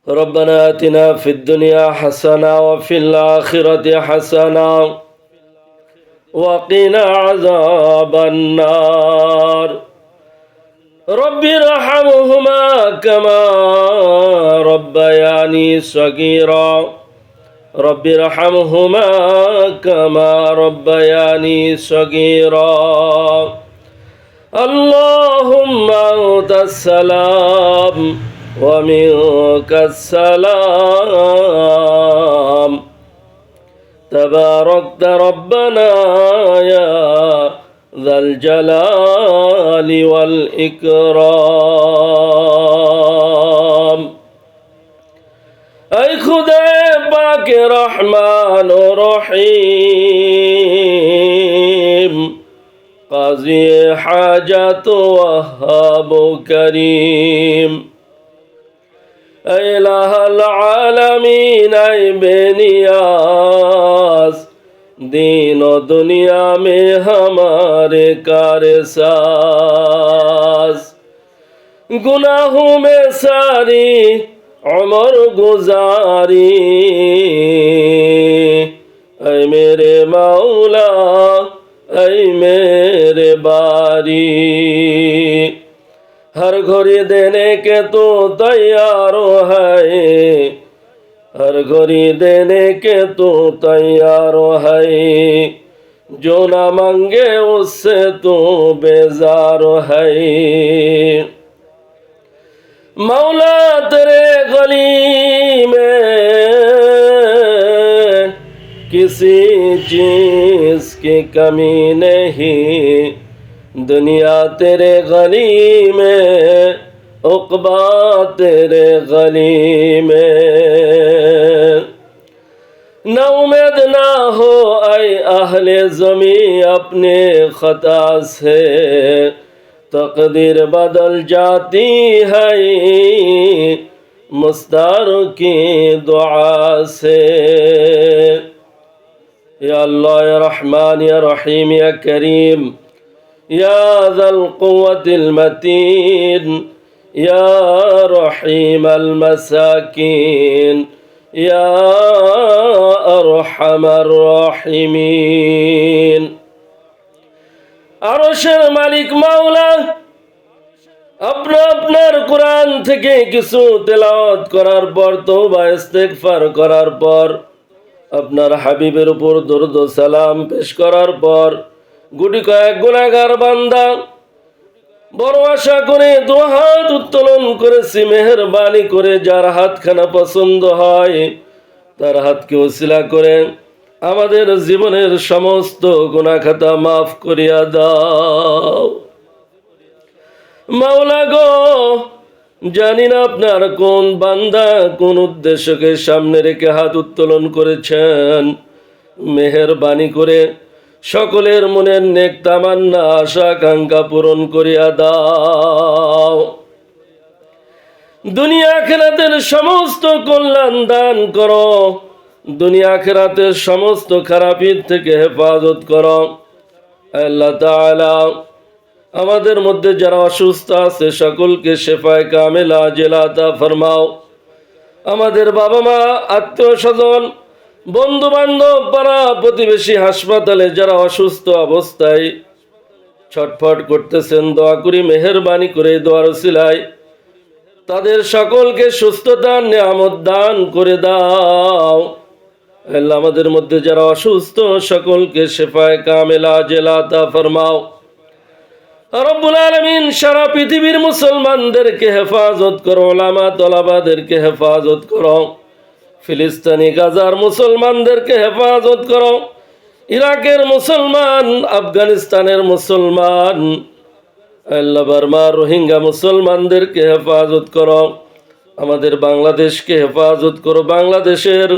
ربنا آتنا في الدنيا حسنة وفي الآخرة حسنة وقنا عذاب النار رب ارحمهما كما ربياني صغيرا رب ارحمهما كما ربياني صغيرا اللهم أنت السلام ومنك السلام تباركت ربنا يا ذا الجلال والإكرام أي خدای پاک رحمان و رحیم قاضی حاجات وهاب و کریم اے الہ العالمین اے بے نیاز دین و دنیا میں ہمارے کار ساز گناہوں میں ساری عمر گزاری اے میرے مولا اے میرے باری ہر گھڑی دینے کے تو تیار ہے ہر گھڑی دینے کے تو تیار ہے جو نہ مانگے اس سے تو بیزار ہے مولا تیرے گلی میں کسی چیز کی کمی نہیں دنیا تیرے گلی میں عقبہ تیرے گلی میں نہ امید نہ ہو اے اہل زمین اپنے خطا سے تقدیر بدل جاتی ہے مستار کی دعا سے یا اللہ یا رحمان یا رحیم یا کریم یا ذا القوة المتین یا رحیم المساکین یا ارحم الراحمین আরশের মালিক মাওলা আপনার কোরআন থেকে কিছু তেলাওয়াত করার পর তওবা ইস্তেগফার করার পর আপনার হাবিবের উপর দরুদ ও সালাম পেশ করার পর গুটি কয়েক গুনাহগার বান্দা বড় আশা করে দু হাত উত্তোলন করেছি মেহেরবানি করে যার হাতখানা পছন্দ হয় তার হাতকে ওসিলা করে আমাদের জীবনের সমস্ত গুনাহ খাতা মাফ করিয়া দাও মাওলা গো জানি না আপনার কোন বান্দা কোন উদ্দেশ্যকে সামনে রেখে হাত উত্তোলন করেছেন মেহেরবানি করে সকলের মনের নেক তামান্না আশা আকাঙ্ক্ষা পূরণ করিয়া দাও দুনিয়া আখিরাতের সমস্ত কল্যাণ দান করো দুনিয়া আখিরাতের সমস্ত খারাপির থেকে হেফাজত করো আল্লাহ তাআলা আমাদের মধ্যে যারা অসুস্থ আছে সকলকে শেফায়ে কামেলা আজেলা আতা ফরমাও আমাদের বাবা মা আত্মীয় স্বজন বন্ধু বান্ধব পাড়া প্রতিবেশী হাসপাতালে যারা অসুস্থ অবস্থায় ছটফট করতেছেন দোয়া করি মেহেরবানি করে দোয়ার ওসিলায় তাদের সকলকে সুস্থতার নিয়ামত দান করে দাও আল্লাহ আমাদের মধ্যে যারা অসুস্থ সকলকে শেফায়ে কামেলা আজেলা আতা ফরমাও রব্বুল আলামিন সারা পৃথিবীর মুসলমানদেরকে হেফাজত করো উলামা তলাবাদেরকে হেফাজত করো ফিলিস্তিনি গাজার মুসলমানদেরকে হেফাজত করো ইরাকের মুসলমান আফগানিস্তানের মুসলমান আল্লাহ বার্মার রোহিঙ্গা মুসলমানদেরকে হেফাজত করো আমাদের বাংলাদেশকে হেফাজত করো বাংলাদেশের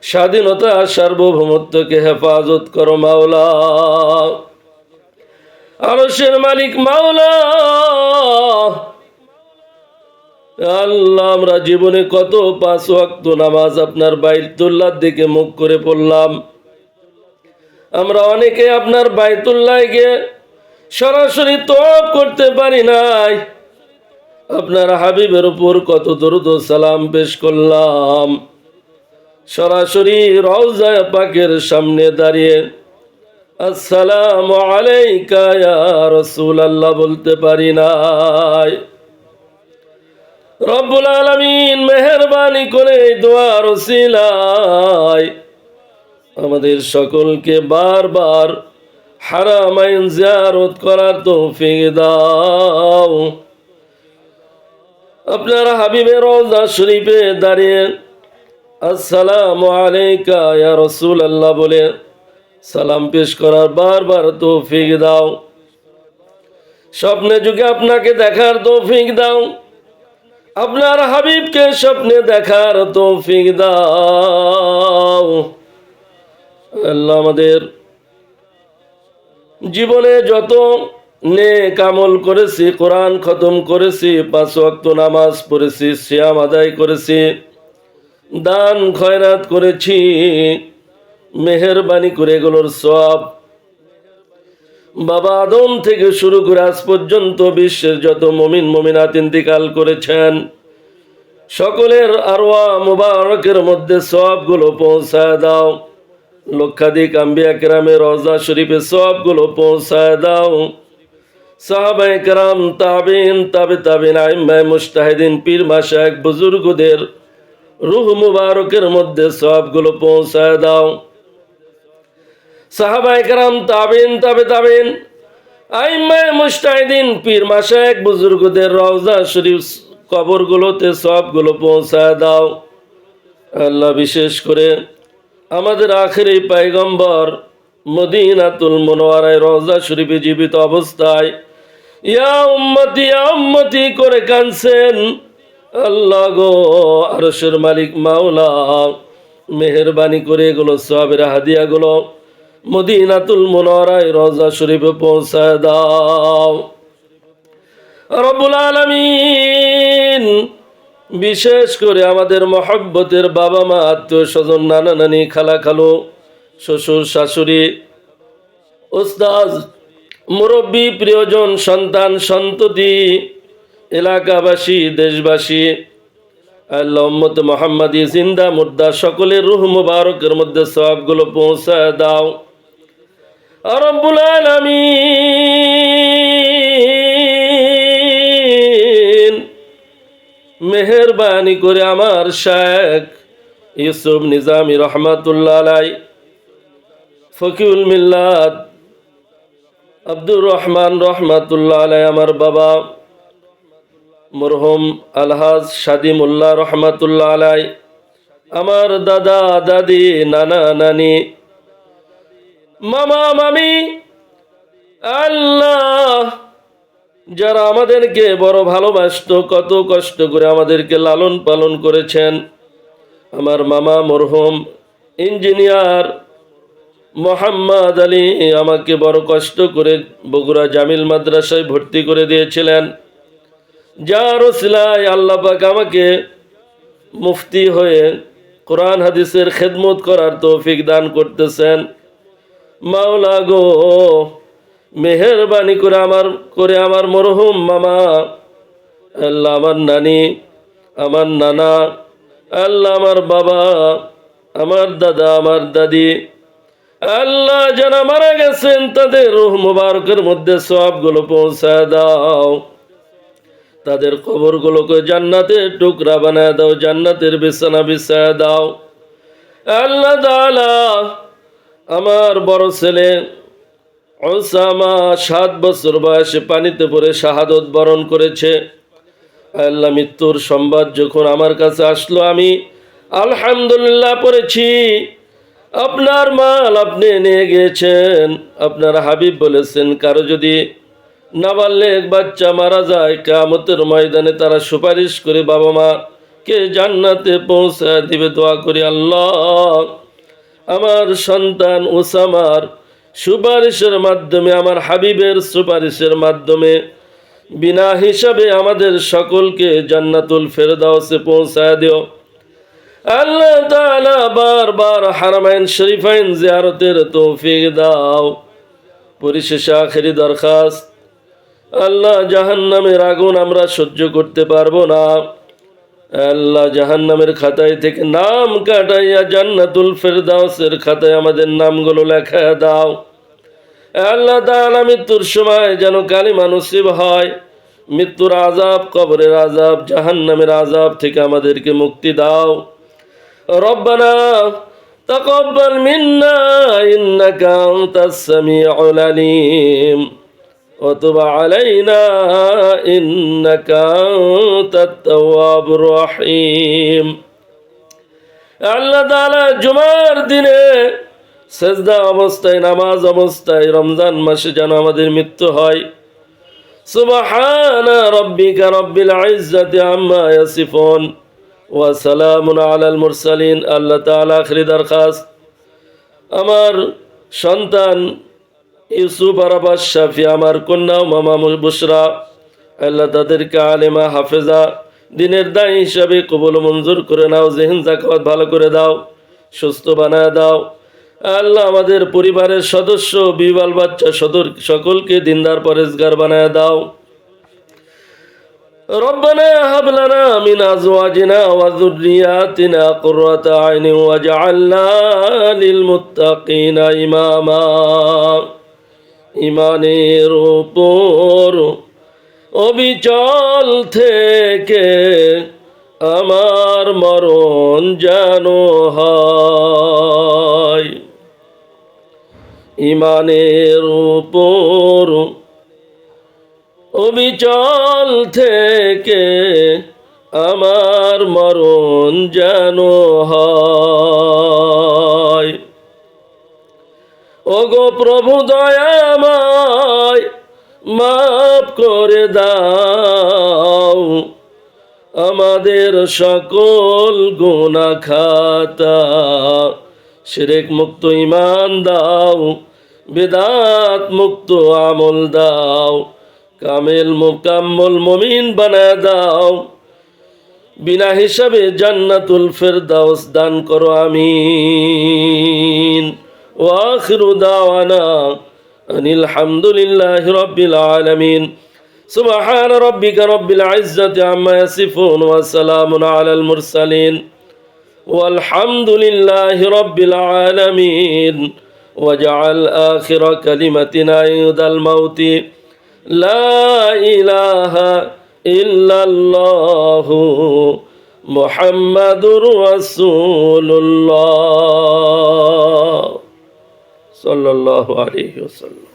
স্বাধীনতা সার্বভৌমত্বকে হেফাজত করো মাওলা আরশের মালিক মাওলা আল্লাহ আমরা জীবনে কত 5 ওয়াক্ত নামাজ আপনার বাইতুল্লাহর দিকে মুখ করে পড়লাম আমরা অনেকে আপনার বাইতুল্লাহ গিয়ে সরাসরি তওয়াফ করতে পারি নাই আপনার হাবিবের উপর কত দরুদ ও সালাম পেশ করলাম। সরাসরি রওজা পাকের সামনে দাঁড়িয়ে আসসালামু আলাইকা ইয়া রাসূলুল্লাহ বলতে পারি নাই। রব্বুল আলামিন মেহেরবানি করে এই দোয়ার ওসিলায় আমাদের সকলকে বারবার হারামাইন জিয়ারত করার তৌফিক দাও। আপনার হাবিবের রওজা শরীফে দাঁড়িয়ে আসসালামু আলাইকা ইয়া রাসূলুল্লাহ বলে সালাম পেশ করার বারবার তৌফিক দাও। স্বপ্নে যুগে আপনাকে দেখার তৌফিক দাও। আপনার হাবিবকে স্বপ্নে দেখার তৌফিক দাও। আল্লাহ আমাদের জীবনে যত নেক আমল করেছি, কোরআন খতম করেছি, 5 ওয়াক্ত নামাজ পড়েছি, সিয়াম আদায় করেছি, দান খয়রাত করেছি, মেহেরবানি করে এগুলোর সওয়াব বাবা আদম থেকে শুরু করে আজ পর্যন্ত বিশ্বের যত মুমিন মুমিনাত ইন্তিকাল করেছেন সকলের আরওয়া মুবারকের মধ্যে সওয়াবগুলো পৌঁছায় দাও। লক্ষাধিক আম্বিয়া কেরামের রওজা শরীফে সওয়াবগুলো পৌঁছায় দাও। সাহাবায়ে কেরাম, তাবিঈন, তাবিঈন, আইম্মায়ে মুজতাহিদিন, পীর মাশায়েখ বুজুর্গদের রূহ মুবারকের মধ্যে সওয়াবগুলো পৌঁছায় দাও। সাহাবায়ে কেরাম, তাবিঈন, আইম্মায়ে মুজতাহিদিন, পীর মাশায়েখ বুজুর্গদের রওজা শরীফ কবরগুলোতে সওয়াবগুলো পৌঁছায় দাও। আল্লাহ বিশেষ করে আমাদের আখেরি পয়গম্বর মদিনাতুল মুনাওয়ারায় রওজা শরীফে জীবিত অবস্থায় ইয়া উম্মতি করে কাঁদছেন। আল্লাহ গো, আরশের মালিক মাওলা মেহেরবানি করে এগুলো সওয়াবের হাদিয়াগুলো মদিনাতুল মুনাওয়ারায় রওজা শরীফে পৌঁছায় দাও। রব্বুল আলামিন বিশেষ করে আমাদের মহব্বতের বাবা মা, আত্মীয় স্বজন, নানা নানি, খালা খালু, শ্বশুর শাশুড়ি, উস্তাদ, মুরব্বী, প্রিয়জন, সন্তান সন্ততি, এলাকাবাসী, দেশবাসী, আল্লাহ উম্মত মুহাম্মাদি জিন্দা মুর্দা সকলের রূহ মুবারকের মধ্যে সওয়াবগুলো পৌঁছায় দাও। রব্বুল আলামিন মেহেরবানি করে আমার শেখ ইউসুফ নিজামী রহমাতুল্লাহ আলাই, ফকিউল মিল্লাত আব্দুর রহমান রহমাতুল্লাহ আলাই, আমার বাবা মরহুম আলহাজ সাদিমুল্লাহ রহমাতুল্লাহ আলাই, আমার দাদা দাদি, নানা নানি, মামা মামি, আল্লাহ যারা আমাদেরকে বড় ভালোবাসতো, কত কষ্ট করে আমাদেরকে লালন পালন করেছেন। আমার মামা মরহুম ইঞ্জিনিয়ার মোহাম্মদ আলী আমাকে বড় কষ্ট করে বগুড়া জামিল মাদ্রাসায় ভর্তি করে দিয়েছিলেন, যার ওসিলায় আল্লাহ পাক আমাকে মুফতি হয়ে কোরআন হাদিসের খেদমত করার তৌফিক দান করতেছেন। মাওলা গো, মেহেরবানি করে আমার মরহুম মামা, আল্লাহ আমার নানি, আমার নানা, আল্লাহ আমার বাবা, আমার দাদা, আমার দাদি, আল্লাহ যারা মারা গেছেন তাদের রূহ মুবারকের মধ্যে সওয়াবগুলো পৌঁছায় দাও। তাদের কবরগুলোকে জান্নাতের টুকরা বানায় দাও, জান্নাতের বিছানা বিছায় দাও। আল্লাহ তাআলা আমার বড় ছেলে ওসামা 7 বছর বয়সে পানিতে পড়ে শাহাদত বরণ করেছে। আল্লাহ মৃত্যুর সংবাদ যখন আমার কাছে আসলো আমি আলহামদুলিল্লাহ পড়েছি। আপনার মাল আপনি নিয়ে গিয়েছেন। আপনার হাবিব বলেছেন কারো যদি নাবালেগ বাচ্চা মারা যায় কিয়ামতের ময়দানে তারা সুপারিশ করে বাবা মা কে জান্নাতে পৌঁছায় দিবে। দোয়া করি আল্লাহ আমার সন্তান ওসামার সুপারিশের মাধ্যমে, আমার হাবিবের সুপারিশের মাধ্যমে বিনা হিসাবে আমাদের সকলকে জান্নাতুল ফেরদাউসে পৌঁছায় দিও। আল্লাহ তাআলা বারবার হারামাইন শরীফাইন জিয়ারতের তৌফিক দাও। পরিশেষে আখেরি দরখাস্ত, আল্লাহ জাহান্নামের আগুন আমরা সহ্য করতে পারবো না। আল্লাহ জাহান্নামের খাতায় থেকে নাম কাটাইয়া জান্নাতুল ফেরদাউসের খাতায় আমাদের নামগুলো লেখায়া দাও। আল্লাহ তাআলা মৃত্যুর সময় যেন কালিমা নসিব হয়। মৃত্যুর আযাব, কবরের আযাব, জাহান্নামের আযাব থেকে আমাদেরকে মুক্তি দাও। রব্বানা তাকাব্বাল মিন্না ইন্নাকা আনতাস সামিউল আলিম ওয়া তুব আলাইনা ইন্নাকা আনতাত তাওয়াবুর রহিম। আল্লাহ তাআলা জুমার দিনে সেজদা অবস্থায়, নামাজ অবস্থায় রমজান মাসে যেন আমাদের মৃত্যু হয়। সুবহানা রাব্বিকা রাব্বিল ইজ্জাতি আম্মা ইয়াসিফুন ওয়া সালামুন আলাল মুরসালিন। আল্লাহ তাআলা আখিরি দরখাস্ত, আমার সন্তান ইউসুফ আরাফাত শাফি, আমার কন্যা মামা বুশরা, আল্লাহ তাদেরকে আলেমা হাফেজা দিনের দায়ী হিসাবে কবুল মঞ্জুর করে নাও। জেহেন জাকাত ভালো করে দাও, সুস্থ বানায় দাও। আল্লাহ আমাদের পরিবারের সদস্য, বিবাল বাচ্চা সকলকে দিনদার পরেজগার বানায় দাও। রব্বানা হাব লানা মিন আজওয়াজিনা ওয়া যুররিয়াতিনা কুররাতা আইনিন ওয়াজআলনা লিল মুত্তাকিনা ইমামা। ইমানের উপর অবিচল থেকে আমার মরণ যেন হয়। ইমানের উপর অবিচল থেকে আমার মরণ যেন হয়। ওগো প্রভু দয়াময়, মাফ করে দাও আমাদের সকল গুনাহ খাতা। শিরক মুক্ত ঈমান দাও, বিদআত মুক্ত আমল দাও, কামেল মুকাম্মল মুমিন বানায় দাও। বিনা হিসাবে জান্নাতুল ফেরদাউস দান করো, আমিন। ওয়া আখিরু দাওয়ানা আনিল হামদুলিল্লাহি রাব্বিল আলামিন। সুবহান রাব্বিকা রাব্বিল ইজ্জাতি আম্মা ইয়াসিফুন ওয়া সালামুন আলাল মুরসালিন ওয়ালহামদুলিল্লাহি রাব্বিল আলামিন। ওয়াজআল আখিরা কালিমাতিনা ইনদাল মাউতি লা ইলাহা ইল্লাল্লাহু মুহাম্মাদুর রাসূলুল্লাহ সাল্লাল্লাহু আলাইহি ওয়াসাল্লাম।